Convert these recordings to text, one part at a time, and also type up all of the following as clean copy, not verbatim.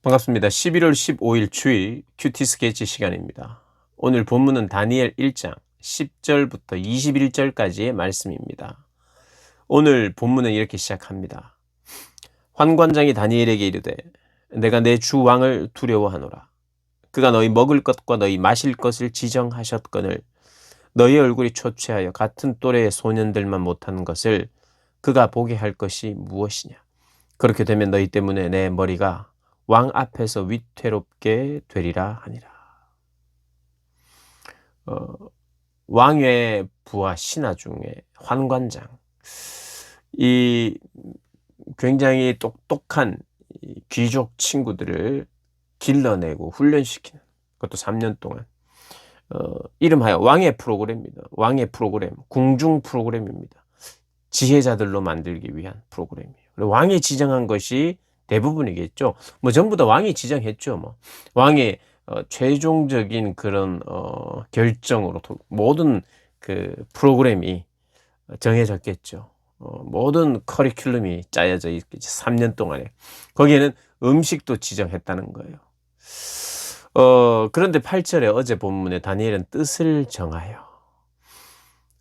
반갑습니다. 11월 15일 주일 큐티 스케치 시간입니다. 오늘 본문은 다니엘 1장 10절부터 21절까지의 말씀입니다. 오늘 본문은 이렇게 시작합니다. 환관장이 다니엘에게 이르되 내가 내 주 왕을 두려워하노라. 그가 너희 먹을 것과 너희 마실 것을 지정하셨거늘 너희 얼굴이 초췌하여 같은 또래의 소년들만 못하는 것을 그가 보게 할 것이 무엇이냐. 그렇게 되면 너희 때문에 내 머리가 왕 앞에서 위태롭게 되리라 하니라. 왕의 부하 신하 중에 환관장, 이 굉장히 똑똑한 귀족 친구들을 길러내고 훈련시키는, 그것도 3년 동안 이름하여 왕의 프로그램입니다. 왕의 프로그램, 궁중 프로그램입니다. 지혜자들로 만들기 위한 프로그램이에요. 왕이 지정한 것이 대부분이겠죠. 뭐 전부 다 왕이 지정했죠. 뭐 왕의 최종적인 그런 결정으로 모든 그 프로그램이 정해졌겠죠. 모든 커리큘럼이 짜여져 있겠지. 3년 동안에. 거기에는 음식도 지정했다는 거예요. 그런데 8절에 어제 본문에 다니엘은 뜻을 정하여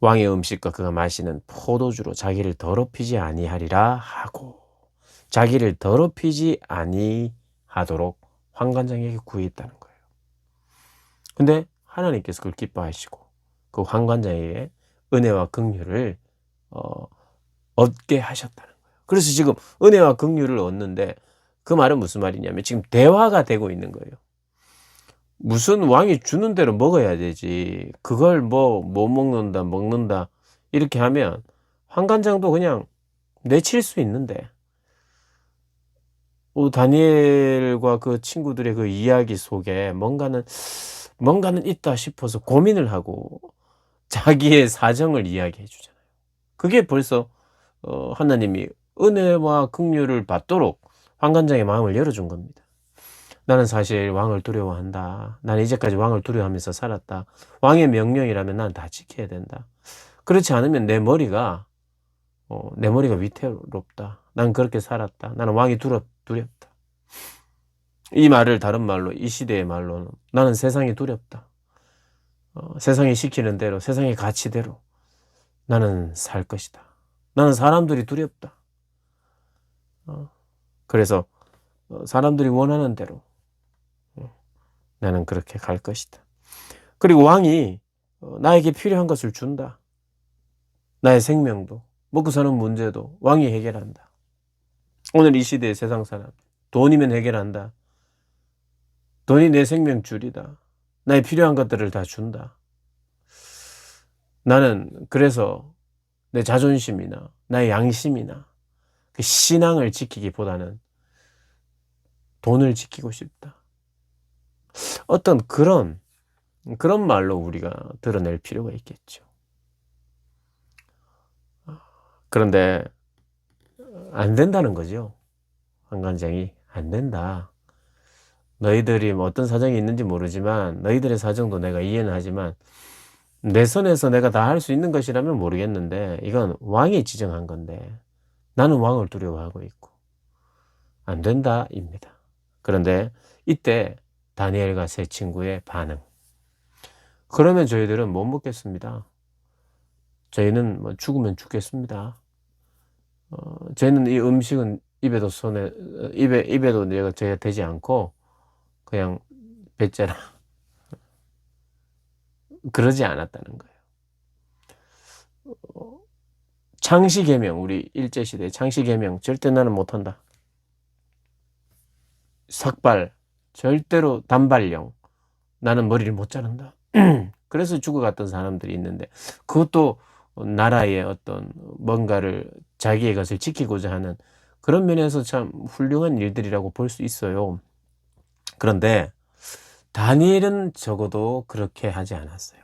왕의 음식과 그가 마시는 포도주로 자기를 더럽히지 아니하리라 하고, 자기를 더럽히지 아니하도록 환관장에게 구했다는 거예요. 근데 하나님께서 그걸 기뻐하시고 그 환관장에게 은혜와 긍휼을 얻게 하셨다는 거예요. 그래서 지금 은혜와 긍휼을 얻는데, 그 말은 무슨 말이냐면 지금 대화가 되고 있는 거예요. 무슨 왕이 주는 대로 먹어야 되지, 그걸 못 먹는다 이렇게 하면 환관장도 그냥 내칠 수 있는데, 다니엘과 그 친구들의 그 이야기 속에 뭔가는 있다 싶어서 고민을 하고 자기의 사정을 이야기해 주잖아요. 그게 벌써 하나님이 은혜와 긍휼을 받도록 환관장의 마음을 열어준 겁니다. 나는 사실 왕을 두려워한다. 나는 이제까지 왕을 두려워하면서 살았다. 왕의 명령이라면 난 다 지켜야 된다. 그렇지 않으면 내 머리가 위태롭다. 난 그렇게 살았다. 나는 왕이 두렵다. 이 말을 다른 말로, 이 시대의 말로는 나는 세상이 두렵다. 세상이 시키는 대로, 세상의 가치대로 나는 살 것이다. 나는 사람들이 두렵다. 그래서 사람들이 원하는 대로 나는 그렇게 갈 것이다. 그리고 왕이 나에게 필요한 것을 준다. 나의 생명도, 먹고 사는 문제도 왕이 해결한다. 오늘 이 시대의 세상 사람, 돈이면 해결한다. 돈이 내 생명 줄이다. 나의 필요한 것들을 다 준다. 나는 그래서 내 자존심이나 나의 양심이나 그 신앙을 지키기보다는 돈을 지키고 싶다. 어떤 그런 말로 우리가 드러낼 필요가 있겠죠. 그런데 안 된다는 거죠. 환관장이 안 된다. 너희들이 어떤 사정이 있는지 모르지만, 너희들의 사정도 내가 이해는 하지만 내 선에서 내가 다 할 수 있는 것이라면 모르겠는데, 이건 왕이 지정한 건데 나는 왕을 두려워하고 있고 안 된다 입니다. 그런데 이때 다니엘과 세 친구의 반응, 그러면 저희들은 못 먹겠습니다. 저희는 뭐 죽으면 죽겠습니다. 저희는 이 음식은 입에도 내가 저희가 되지 않고 그냥 배째라 그러지 않았다는 거예요. 창시계명, 우리 일제시대 창시계명 절대 나는 못한다. 삭발, 절대로 단발령, 나는 머리를 못 자른다. 그래서 죽어갔던 사람들이 있는데, 그것도 나라의 어떤 뭔가를, 자기의 것을 지키고자 하는 그런 면에서 참 훌륭한 일들이라고 볼 수 있어요. 그런데 다니엘은 적어도 그렇게 하지 않았어요.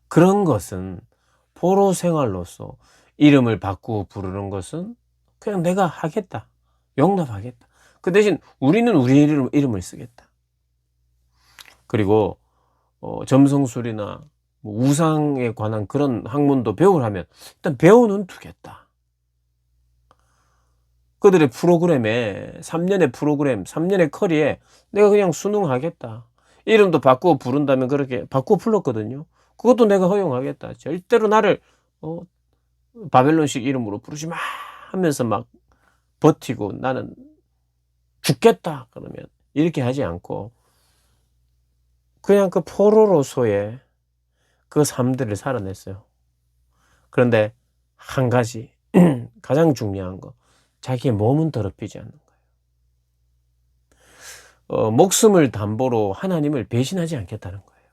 그런 것은 포로 생활로서 이름을 바꾸어 부르는 것은 그냥 내가 하겠다, 용납하겠다. 그 대신 우리는 우리 이름을 쓰겠다. 그리고 점성술이나 우상에 관한 그런 학문도 배우려면 일단 배워는 두겠다. 그들의 프로그램에 3년의 프로그램, 3년의 커리에 내가 그냥 순응하겠다. 이름도 바꾸어 부른다면 그렇게 바꾸어 불렀거든요. 그것도 내가 허용하겠다. 절대로 나를 어 바벨론식 이름으로 부르지 마 하면서 막 버티고 나는 죽겠다 그러면 이렇게 하지 않고 그냥 그 포로로서의 그 삶들을 살아냈어요. 그런데 한 가지 가장 중요한 거 자기의 몸은 더럽히지 않는 거예요. 목숨을 담보로 하나님을 배신하지 않겠다는 거예요.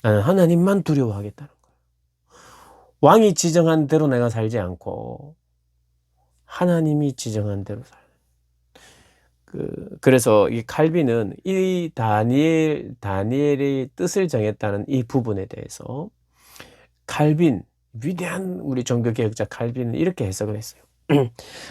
나는 하나님만 두려워하겠다는 거예요. 왕이 지정한 대로 내가 살지 않고 하나님이 지정한 대로 살아요. 그래서 이 칼빈은 이 다니엘의 뜻을 정했다는 이 부분에 대해서 칼빈, 위대한 우리 종교개혁자 칼빈은 이렇게 해석을 했어요.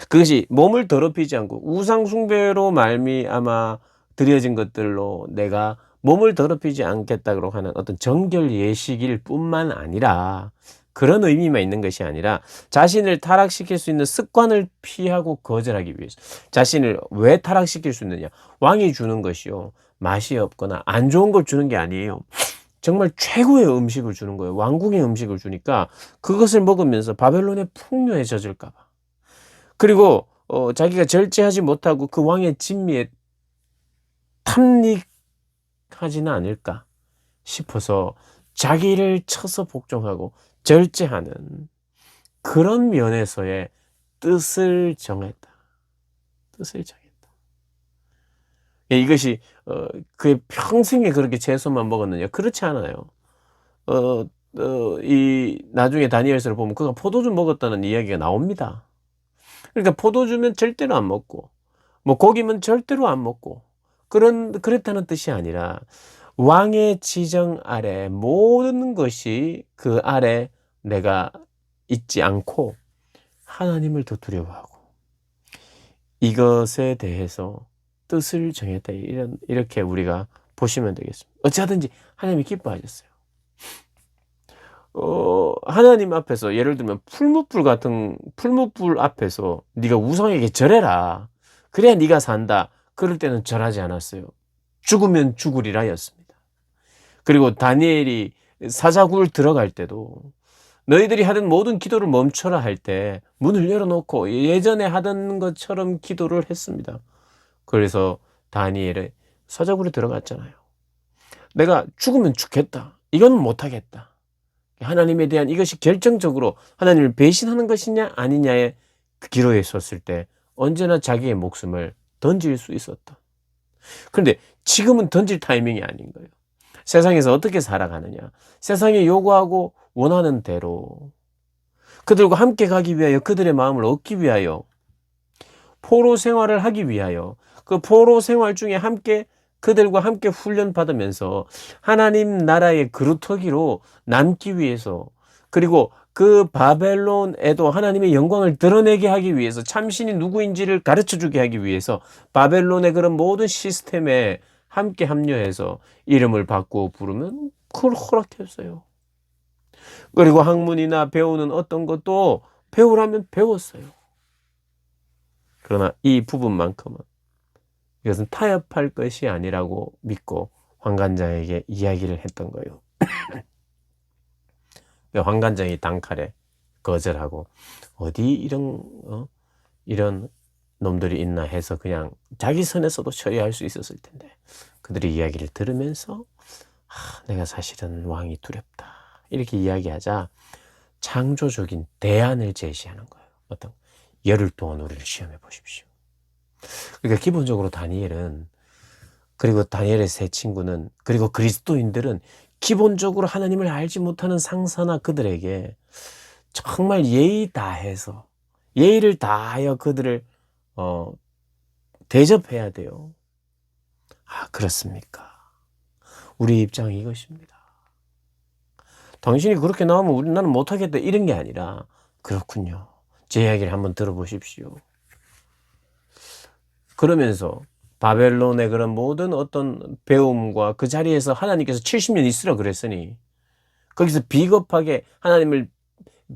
그것이 몸을 더럽히지 않고 우상 숭배로 말미암아 드려진 것들로 내가 몸을 더럽히지 않겠다고 하는 어떤 정결 예식일 뿐만 아니라 그런 의미만 있는 것이 아니라 자신을 타락시킬 수 있는 습관을 피하고 거절하기 위해서. 자신을 왜 타락시킬 수 있느냐? 왕이 주는 것이요, 맛이 없거나 안 좋은 걸 주는 게 아니에요. 정말 최고의 음식을 주는 거예요. 왕궁의 음식을 주니까 그것을 먹으면서 바벨론의 풍요에 젖을까 봐. 그리고 자기가 절제하지 못하고 그 왕의 진미에 탐닉하지는 않을까 싶어서 자기를 쳐서 복종하고 절제하는 그런 면에서의 뜻을 정했다. 뜻을 정했다. 이것이 그의 평생에 그렇게 채소만 먹었느냐? 그렇지 않아요. 이 나중에 다니엘서를 보면 그가 포도주 먹었다는 이야기가 나옵니다. 그러니까 포도주면 절대로 안 먹고, 뭐 고기면 절대로 안 먹고, 그랬다는 뜻이 아니라 왕의 지정 아래 모든 것이 그 아래 내가 있지 않고 하나님을 더 두려워하고 이것에 대해서 뜻을 정했다. 이렇게 우리가 보시면 되겠습니다. 어찌하든지 하나님이 기뻐하셨어요. 하나님 앞에서 예를 들면 풀무불 앞에서 네가 우상에게 절해라. 그래야 네가 산다. 그럴 때는 절하지 않았어요. 죽으면 죽으리라였습니다. 그리고 다니엘이 사자굴 들어갈 때도 너희들이 하던 모든 기도를 멈춰라 할 때 문을 열어놓고 예전에 하던 것처럼 기도를 했습니다. 그래서 다니엘이 사자굴에 들어갔잖아요. 내가 죽으면 죽겠다. 이건 못하겠다. 하나님에 대한 이것이 결정적으로 하나님을 배신하는 것이냐 아니냐의 그 기로에 섰을 때 언제나 자기의 목숨을 던질 수 있었다. 그런데 지금은 던질 타이밍이 아닌 거예요. 세상에서 어떻게 살아가느냐. 세상이 요구하고 원하는 대로 그들과 함께 가기 위하여 그들의 마음을 얻기 위하여 포로 생활을 하기 위하여 그 포로 생활 중에 그들과 함께 훈련받으면서 하나님 나라의 그루터기로 남기 위해서 그리고 그 바벨론에도 하나님의 영광을 드러내게 하기 위해서 참신이 누구인지를 가르쳐주게 하기 위해서 바벨론의 그런 모든 시스템에 함께 합류해서 이름을 바꾸어 부르면 그걸 허락했어요. 그리고 학문이나 배우는 어떤 것도 배우라면 배웠어요. 그러나 이 부분만큼은 이것은 타협할 것이 아니라고 믿고 환관장에게 이야기를 했던 거예요. 환관장이 단칼에 거절하고 어디 이런 놈들이 있나 해서 그냥 자기 선에서도 처리할 수 있었을 텐데 그들의 이야기를 들으면서 내가 사실은 왕이 두렵다 이렇게 이야기하자 창조적인 대안을 제시하는 거예요. 어떤 열흘 동안 우리를 시험해 보십시오. 그러니까 기본적으로 다니엘은 그리고 다니엘의 세 친구는 그리고 그리스도인들은 기본적으로 하나님을 알지 못하는 상사나 그들에게 정말 예의를 다하여 그들을 대접해야 돼요. 그렇습니까? 우리 입장이 이것입니다. 당신이 그렇게 나오면 나는 못하겠다 이런 게 아니라 그렇군요. 제 이야기를 한번 들어보십시오. 그러면서 바벨론의 그런 모든 어떤 배움과 그 자리에서 하나님께서 70년 있으라 그랬으니 거기서 비겁하게 하나님을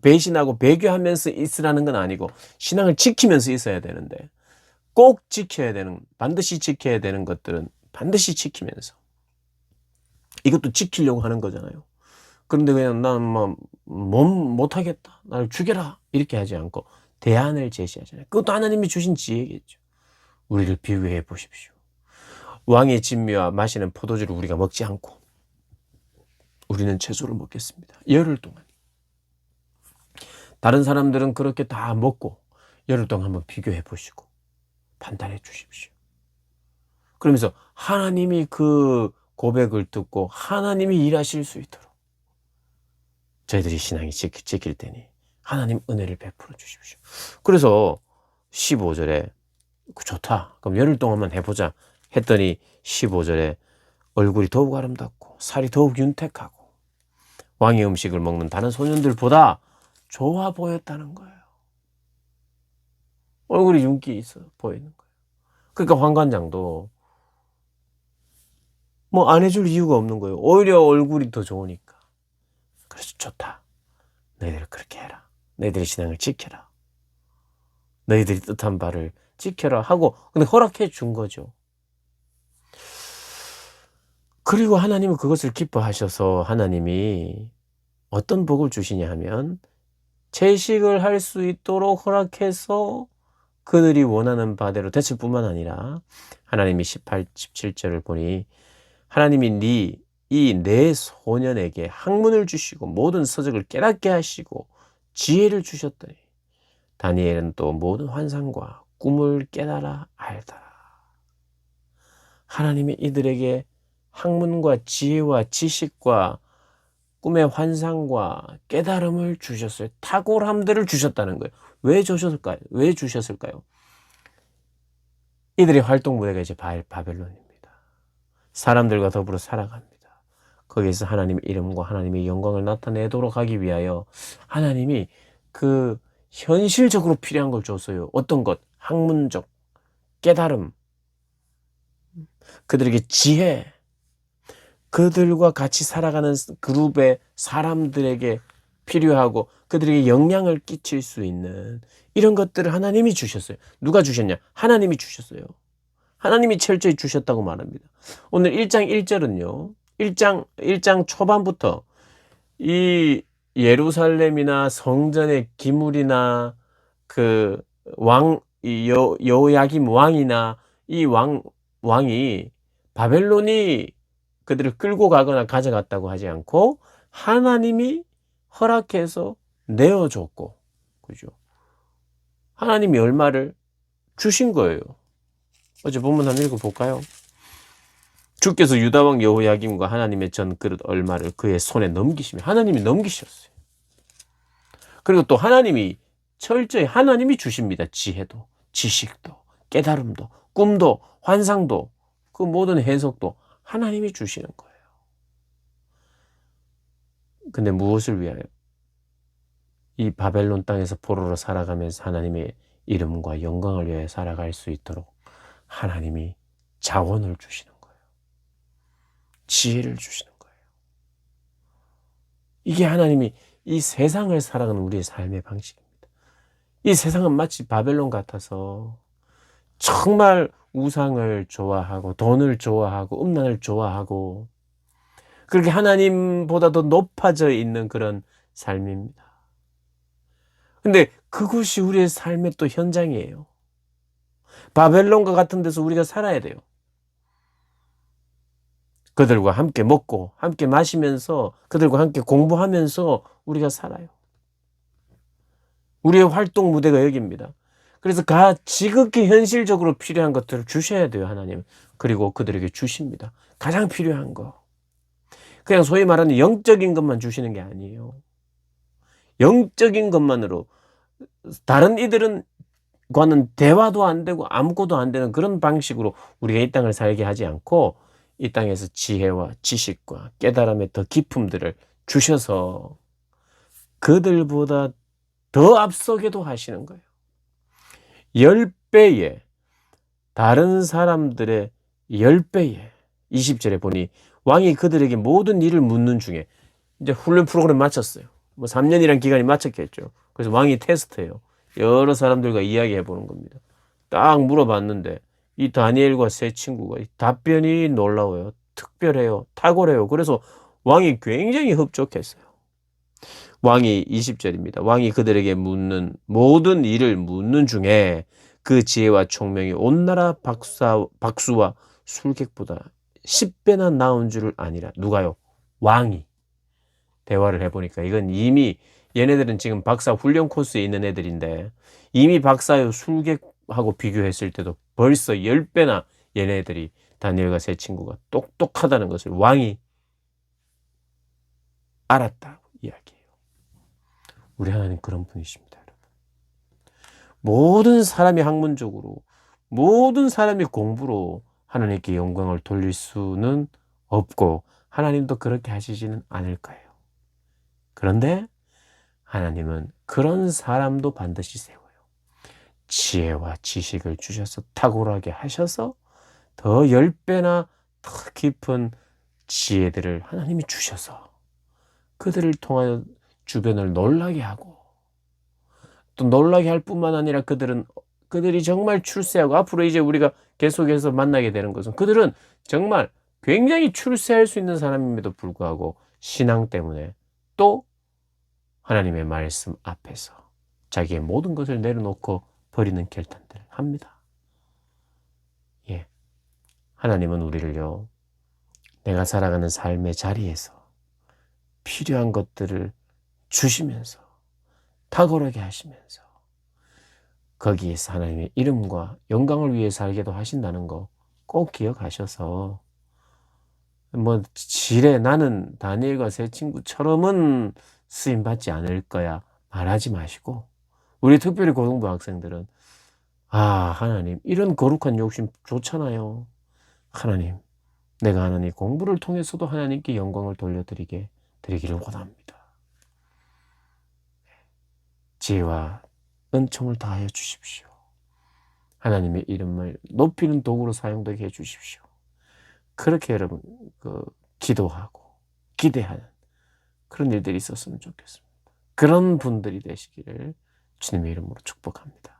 배신하고 배교하면서 있으라는 건 아니고 신앙을 지키면서 있어야 되는데 꼭 지켜야 되는, 반드시 지켜야 되는 것들은 반드시 지키면서, 이것도 지키려고 하는 거잖아요. 그런데 그냥 난 못하겠다, 나를 죽여라, 이렇게 하지 않고 대안을 제시하잖아요. 그것도 하나님이 주신 지혜겠죠. 우리를 비유해 보십시오. 왕의 진미와 마시는 포도주를 우리가 먹지 않고 우리는 채소를 먹겠습니다. 열흘 동안. 다른 사람들은 그렇게 다 먹고 열흘 동안 한번 비교해 보시고 판단해 주십시오. 그러면서 하나님이 그 고백을 듣고 하나님이 일하실 수 있도록 저희들이 신앙이 지킬 테니 하나님 은혜를 베풀어 주십시오. 그래서 15절에 좋다, 그럼 열흘 동안만 해보자 했더니 15절에 얼굴이 더욱 아름답고 살이 더욱 윤택하고 왕의 음식을 먹는 다른 소년들보다 좋아 보였다는 거예요. 얼굴이 윤기 있어 보이는 거예요. 그러니까 환관장도 뭐 안 해줄 이유가 없는 거예요. 오히려 얼굴이 더 좋으니까. 그래서 좋다, 너희들 그렇게 해라, 너희들의 신앙을 지켜라, 너희들이 뜻한 바를 지켜라 하고 근데 허락해 준 거죠. 그리고 하나님은 그것을 기뻐하셔서 하나님이 어떤 복을 주시냐 하면 채식을 할 수 있도록 허락해서 그들이 원하는 바대로 됐을 뿐만 아니라 하나님이 18, 17절을 보니 하나님이 이 네 소년에게 학문을 주시고 모든 서적을 깨닫게 하시고 지혜를 주셨더니 다니엘은 또 모든 환상과 꿈을 깨달아 알더라. 하나님이 이들에게 학문과 지혜와 지식과 꿈의 환상과 깨달음을 주셨어요. 탁월함들을 주셨다는 거예요. 왜 주셨을까요? 왜 주셨을까요? 이들의 활동 무대가 이제 바벨론입니다. 사람들과 더불어 살아갑니다. 거기에서 하나님의 이름과 하나님의 영광을 나타내도록 하기 위하여 하나님이 그 현실적으로 필요한 걸 줬어요. 어떤 것? 학문적 깨달음, 그들에게 지혜, 그들과 같이 살아가는 그룹의 사람들에게 필요하고 그들에게 영향을 끼칠 수 있는 이런 것들을 하나님이 주셨어요. 누가 주셨냐? 하나님이 주셨어요. 하나님이 철저히 주셨다고 말합니다. 오늘 1장 1절은요. 1장 초반부터 이 예루살렘이나 성전의 기물이나 그 여호야김 왕이나 이 왕이 바벨론이 그들을 끌고 가거나 가져갔다고 하지 않고 하나님이 허락해서 내어줬고, 그죠? 하나님이 얼마를 주신 거예요. 어제 본문 한번 읽어볼까요? 주께서 유다왕 여호야김과 하나님의 전 그릇 얼마를 그의 손에 넘기시며, 하나님이 넘기셨어요. 그리고 또 하나님이 철저히 하나님이 주십니다. 지혜도, 지식도, 깨달음도, 꿈도, 환상도, 그 모든 해석도 하나님이 주시는 거예요. 근데 무엇을 위하여? 이 바벨론 땅에서 포로로 살아가면서 하나님의 이름과 영광을 위하여 살아갈 수 있도록 하나님이 자원을 주시는 거예요. 지혜를 주시는 거예요. 이게 하나님이 이 세상을 살아가는 우리의 삶의 방식입니다. 이 세상은 마치 바벨론 같아서 정말 우상을 좋아하고 돈을 좋아하고 음란을 좋아하고 그렇게 하나님보다 더 높아져 있는 그런 삶입니다. 근데 그것이 우리의 삶의 또 현장이에요. 바벨론과 같은 데서 우리가 살아야 돼요. 그들과 함께 먹고 함께 마시면서 그들과 함께 공부하면서 우리가 살아요. 우리의 활동 무대가 여기입니다. 그래서 지극히 현실적으로 필요한 것들을 주셔야 돼요, 하나님. 그리고 그들에게 주십니다. 가장 필요한 거. 그냥 소위 말하는 영적인 것만 주시는 게 아니에요. 영적인 것만으로 다른 이들과는 대화도 안 되고 아무것도 안 되는 그런 방식으로 우리가 이 땅을 살게 하지 않고 이 땅에서 지혜와 지식과 깨달음의 더 깊음들을 주셔서 그들보다 더 앞서게도 하시는 거예요. 10배의 다른 사람들의 10배의 20절에 보니 왕이 그들에게 모든 일을 묻는 중에 이제 훈련 프로그램 마쳤어요. 뭐 3년이란 기간이 맞췄겠죠. 그래서 왕이 테스트해요. 여러 사람들과 이야기해 보는 겁니다. 딱 물어봤는데 이 다니엘과 세 친구가 답변이 놀라워요. 특별해요. 탁월해요. 그래서 왕이 굉장히 흡족했어요. 왕이 20절입니다. 왕이 그들에게 묻는 모든 일을 묻는 중에 그 지혜와 총명이 온 나라 박수와 술객보다 10배나 나은 줄을 아니라. 누가요? 왕이. 대화를 해보니까 이건 이미 얘네들은 지금 박사 훈련 코스에 있는 애들인데 이미 박사요 술객하고 비교했을 때도 벌써 10배나 얘네들이 다니엘과 세 친구가 똑똑하다는 것을 왕이 알았다고 이야기해요. 우리 하나님 그런 분이십니다, 여러분. 모든 사람이 학문적으로, 모든 사람이 공부로 하나님께 영광을 돌릴 수는 없고 하나님도 그렇게 하시지는 않을 거예요. 그런데 하나님은 그런 사람도 반드시 세워요. 지혜와 지식을 주셔서 탁월하게 하셔서 더 10배나 더 깊은 지혜들을 하나님이 주셔서 그들을 통하여 주변을 놀라게 하고 또 놀라게 할 뿐만 아니라 그들이 정말 출세하고 앞으로 이제 우리가 계속해서 만나게 되는 것은 그들은 정말 굉장히 출세할 수 있는 사람임에도 불구하고 신앙 때문에 또 하나님의 말씀 앞에서 자기의 모든 것을 내려놓고 버리는 결단들을 합니다. 예, 하나님은 우리를요, 내가 살아가는 삶의 자리에서 필요한 것들을 주시면서 탁월하게 하시면서 거기에서 하나님의 이름과 영광을 위해 살게도 하신다는 거 꼭 기억하셔서 뭐 지레 나는 다니엘과 세 친구처럼은 쓰임받지 않을 거야 말하지 마시고 우리 특별히 고등부 학생들은 하나님 이런 거룩한 욕심 좋잖아요. 하나님 내가 하나님 공부를 통해서도 하나님께 영광을 드리기를 원합니다. 지혜와 은총을 다하여 주십시오. 하나님의 이름을 높이는 도구로 사용되게 해 주십시오. 그렇게 여러분 기도하고 기대하는 그런 일들이 있었으면 좋겠습니다. 그런 분들이 되시기를 주님의 이름으로 축복합니다.